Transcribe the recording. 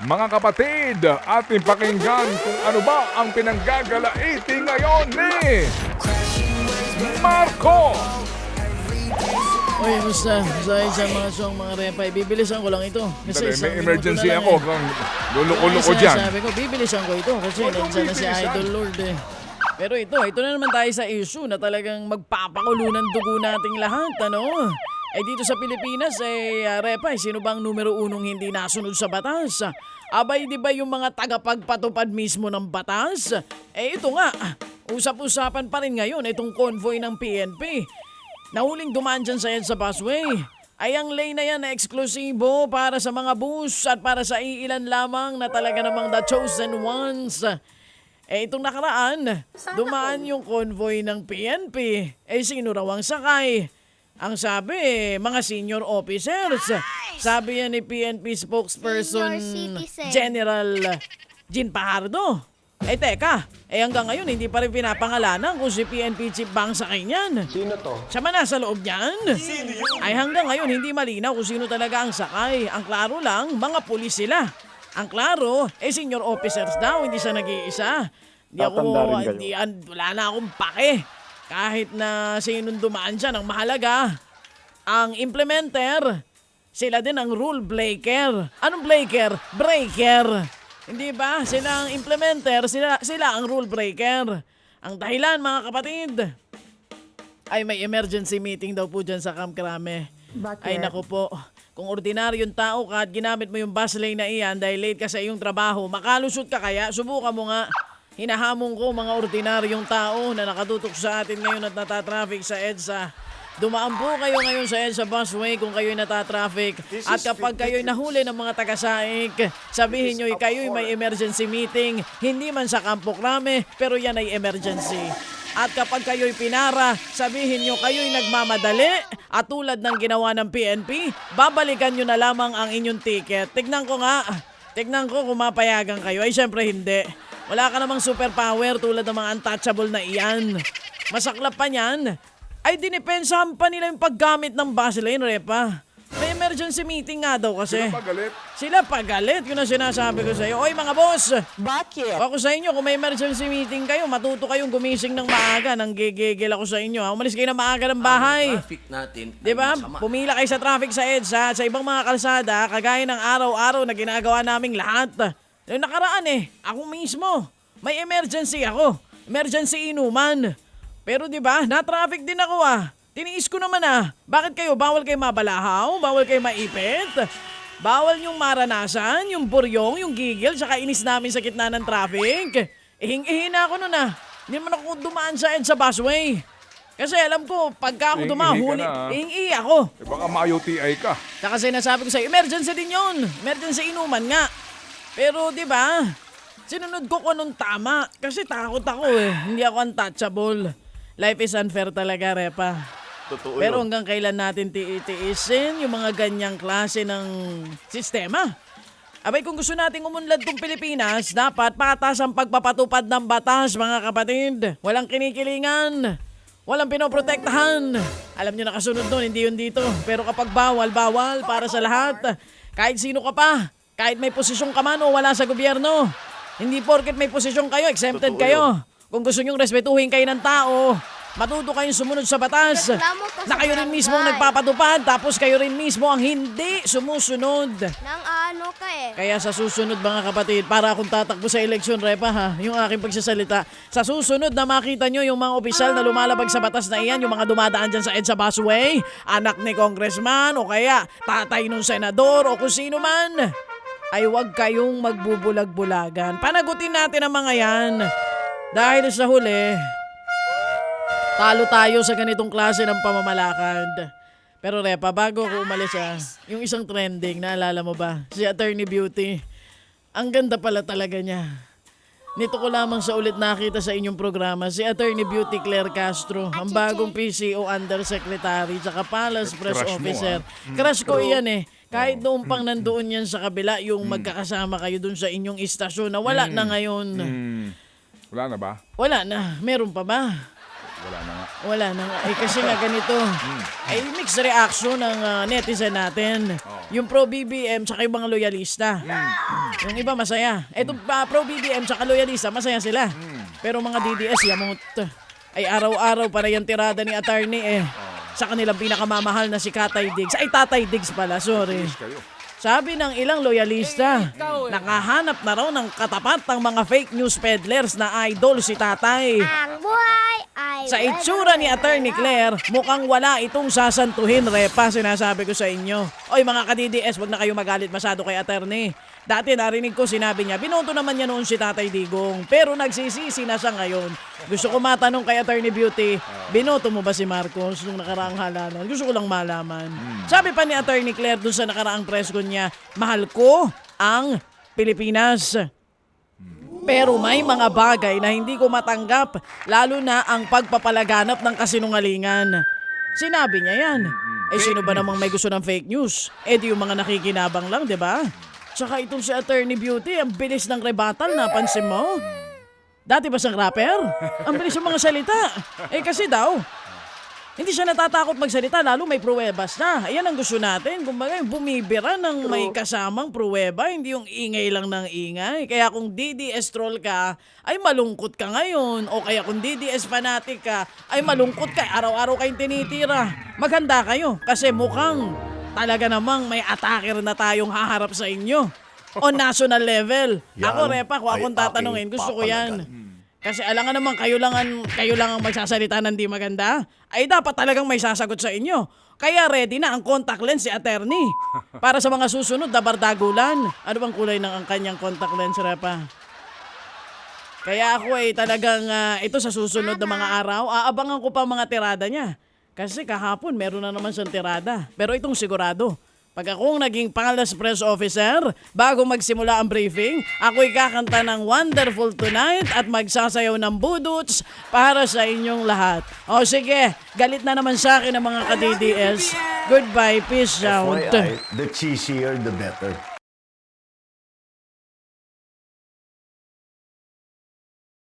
Mga kapatid, ating pakinggan kung ano ba ang pinanggagalaiti ngayon ni Marco. Oy, musta? Dahil sa mga song, mga repa, bibilisan ko lang ito. Dali, isang may minuto emergency na lang ako. eh. Luluko-luko dyan. Sabi ko, bibilisan ko ito kasi Huwag mong nandiyan na si bibilisan. Idol Lord eh. Pero ito na naman tayo sa issue na talagang magpapakulo ng dugo nating lahat, ano? Dito sa Pilipinas, repa, sino bang numero unong hindi nasunod sa batas? Abay, di ba yung mga tagapagpatupad mismo ng batas? Ito nga, usap-usapan pa rin ngayon itong convoy ng PNP. Nahuling dumaan dyan sa EDSA busway. Ay ang lane na yan na eksklusibo para sa mga bus at para sa iilan lamang na talaga namang the chosen ones. Itong nakaraan, dumaan yung convoy ng PNP. Sino raw ang sakay? Ang sabi, mga senior officers. Sabi yan ni PNP spokesperson Senior citizen. General Jean Pajardo. Teka, hanggang ngayon hindi pa rin pinapangalanan kung si PNP chief ba ang sakay niyan. Sino to? Siya man nasa loob niyan? Ay hanggang ngayon hindi malinaw kung sino talaga ang sakay. Ang klaro lang, mga pulis sila. Ang klaro, senior officers daw, hindi siya nag-iisa. Wala na akong pake. Kahit na sinong dumaan siya ng mahalaga. Ang implementer, sila din ang rule breaker. Anong breaker? Breaker. Hindi ba? Sila ang implementer, sila ang rule breaker. Ang dahilan mga kapatid, ay may emergency meeting daw po dyan sa Camp Crame. Ay naku po, kung ordinaryong tao ka at ginamit mo yung bus lane na iyan dahil late ka sa iyong trabaho, makalusot ka kaya? Subukan mo nga. Hinahamon ko mga ordinaryong tao na nakatutok sa atin ngayon at natatraffic sa EDSA. Dumaan po kayo ngayon sa EDSA busway kung kayo'y natatraffic. At kapag kayo'y nahuli ng mga taga-saik, sabihin nyo'y kayo'y may emergency meeting. Hindi man sa Campo Crame, pero yan ay emergency. At kapag kayo'y pinara, sabihin nyo kayo'y nagmamadali. At tulad ng ginawa ng PNP, babalikan nyo na lamang ang inyong ticket. Tignan ko nga. Tignan ko kung mapayagan kayo. Ay syempre hindi. Wala ka namang superpower tulad ng mga untouchable na iyan. Masaklap pa niyan. Ay dinipensahan pa nila yung paggamit ng bus lane, repa. May emergency meeting nga daw kasi. Sila pagalit. Yun ang sinasabi ko sa iyo. Oy mga boss! Bakit? Ako sa inyo, kung may emergency meeting kayo, matuto kayong gumising ng maaga. Nang gigigil ako sa inyo. Umalis kayo ng maaga ng bahay. Traffic natin ay Diba? masama. Pumila kayo sa traffic sa EDSA at sa ibang mga kalsada, kagaya ng araw-araw na ginagawa naming lahat. Yung nakaraan ako mismo, may emergency ako. Emergency inuman. Pero diba, na-traffic din ako Tiniis ko naman Bakit kayo? Bawal kayo mabalahaw? Bawal kayo maipit? Bawal yung maranasan, yung buryong, yung gigil, saka inis namin sa gitna ng traffic? Ihing-ihi na ako nun Hindi naman ako dumaan sa EDSA busway. Kasi alam ko, pagka ako dumahuli, ihing-ihi ako. Baka ma-UTI ka. Saka sinasabi ko sa'yo, emergency din yun. Emergency inuman nga. Pero di ba, sinunod ko kung anong tama. Kasi takot ako Hindi ako untouchable. Life is unfair talaga, repa. Totoo Pero yun. hanggang kailan natin tiitiisin yung mga ganyang klase ng sistema? Abay, kung gusto nating umunlad tong Pilipinas, dapat patas ang pagpapatupad ng batas, mga kapatid. Walang kinikilingan. Walang pinoprotektahan. Alam nyo nakasunod doon, hindi yun dito. Pero kapag bawal, bawal para sa lahat. Kahit sino ka pa. Kahit may posisyon ka man o wala sa gobyerno. Hindi porket may posisyon kayo, exempted Totoo kayo. Kung gusto nyong respetuhin kayo ng tao, matuto kayong sumunod sa batas. Reklamo ka Na sa kayo rin barangay. mismo ang nagpapatupad, tapos kayo rin mismo ang hindi sumusunod. Nang ano ka Kaya sa susunod mga kapatid, para akong tatakbo sa eleksyon, repa yung aking pagsasalita. Sa susunod na makita nyo yung mga opisyal na lumalabag sa batas na iyan, yung mga dumadaan dyan sa EDSA busway, anak ni congressman o kaya tatay ng senador o kung sino man, ay huwag kayong magbubulag-bulagan. Panagutin natin ang mga yan. Dahil sa huli, talo tayo sa ganitong klase ng pamamalakad. Pero repa, bago ko umalis yung isang trending, naalala mo ba? Si Attorney Beauty. Ang ganda pala talaga niya. Nito ko lamang sa ulit nakita sa inyong programa, si Attorney Beauty Claire Castro, ang bagong PCO Undersecretary, tsaka Palace Press Crush mo, Officer. Crush ko iyan Kahit noong pang nandoon yan sa kabila, yung magkakasama kayo dun sa inyong istasyon na wala na ngayon. Wala na ba? Wala na. Meron pa ba? Wala na nga. Wala na nga. Eh, kasi nga ganito. Ay, mixed reaction ng netizen natin. Yung pro-BBM tsaka yung mga loyalista. Yung iba masaya. Eto pro-BBM tsaka loyalista, masaya sila. Pero mga DDS, yamot. Ay araw-araw para yung tirada ni attorney sa kanilang pinakamamahal na si Katay Diggs. Ay, Tatay Diggs pala, sorry. Kayo. Sabi ng ilang loyalista, nakahanap na raw ng katapat ng mga fake news peddlers na idol si Tatay. Ang buhay ay... Sa itsura ni Attorney Claire, mukhang wala itong sasantuhin, Repa, sinasabi ko sa inyo. Oy mga ka-DDS, wag na kayo magalit masyado kay Attorney. Dati narinig ko sinabi niya, binoto naman niya noon si Tatay Digong, pero nagsisisi na siya ngayon. Gusto ko matanong kay Attorney Beauty, binoto mo ba si Marcos nung nakaraang halalan? Gusto ko lang malaman. Sabi pa ni Attorney Claire dun sa nakaraang press con niya, mahal ko ang Pilipinas. Pero may mga bagay na hindi ko matanggap, lalo na ang pagpapalaganap ng kasinungalingan. Sinabi niya yan. Eh sino ba namang may gusto ng fake news? Eh di yung mga nakikinabang lang, di ba? Tsaka itong si Attorney Beauty, ang bilis ng rebuttal, napansin mo? Dati ba siyang rapper? Ang bilis yung mga salita. Eh kasi daw, hindi siya natatakot magsalita, lalo may pruwebas na. Ayan ang gusto natin. Kumbaga, bumibira ng may kasamang pruweba, hindi yung ingay lang ng ingay. Kaya kung DDS troll ka, ay malungkot ka ngayon. O kaya kung DDS fanatic ka, ay malungkot ka. Araw-araw kayong tinitira. Maganda kayo kasi mukhang talaga namang may attacker na tayong haharap sa inyo. On national level. Ako, Repa, kung akong tatanungin, gusto ko yan. Kasi alangan naman kayo lang ang magsasalita ng di maganda, ay dapat talagang may sasagot sa inyo. Kaya ready na ang contact lens si attorney para sa mga susunod na bardagulan. Ano bang kulay ng ang kanyang contact lens, Repa? Kaya ako talagang ito sa susunod na mga araw, aabangan ko pa mga tirada niya. Kasi kahapon meron na naman siyang tirada. Pero itong sigurado. Pag akong naging Palace Press Officer, bago magsimula ang briefing, ako'y kakanta ng Wonderful Tonight at magsasayaw ng budots para sa inyong lahat. O sige, galit na naman sa akin ang mga ka-DDS. Goodbye, peace out. FYI, the cheesier the better.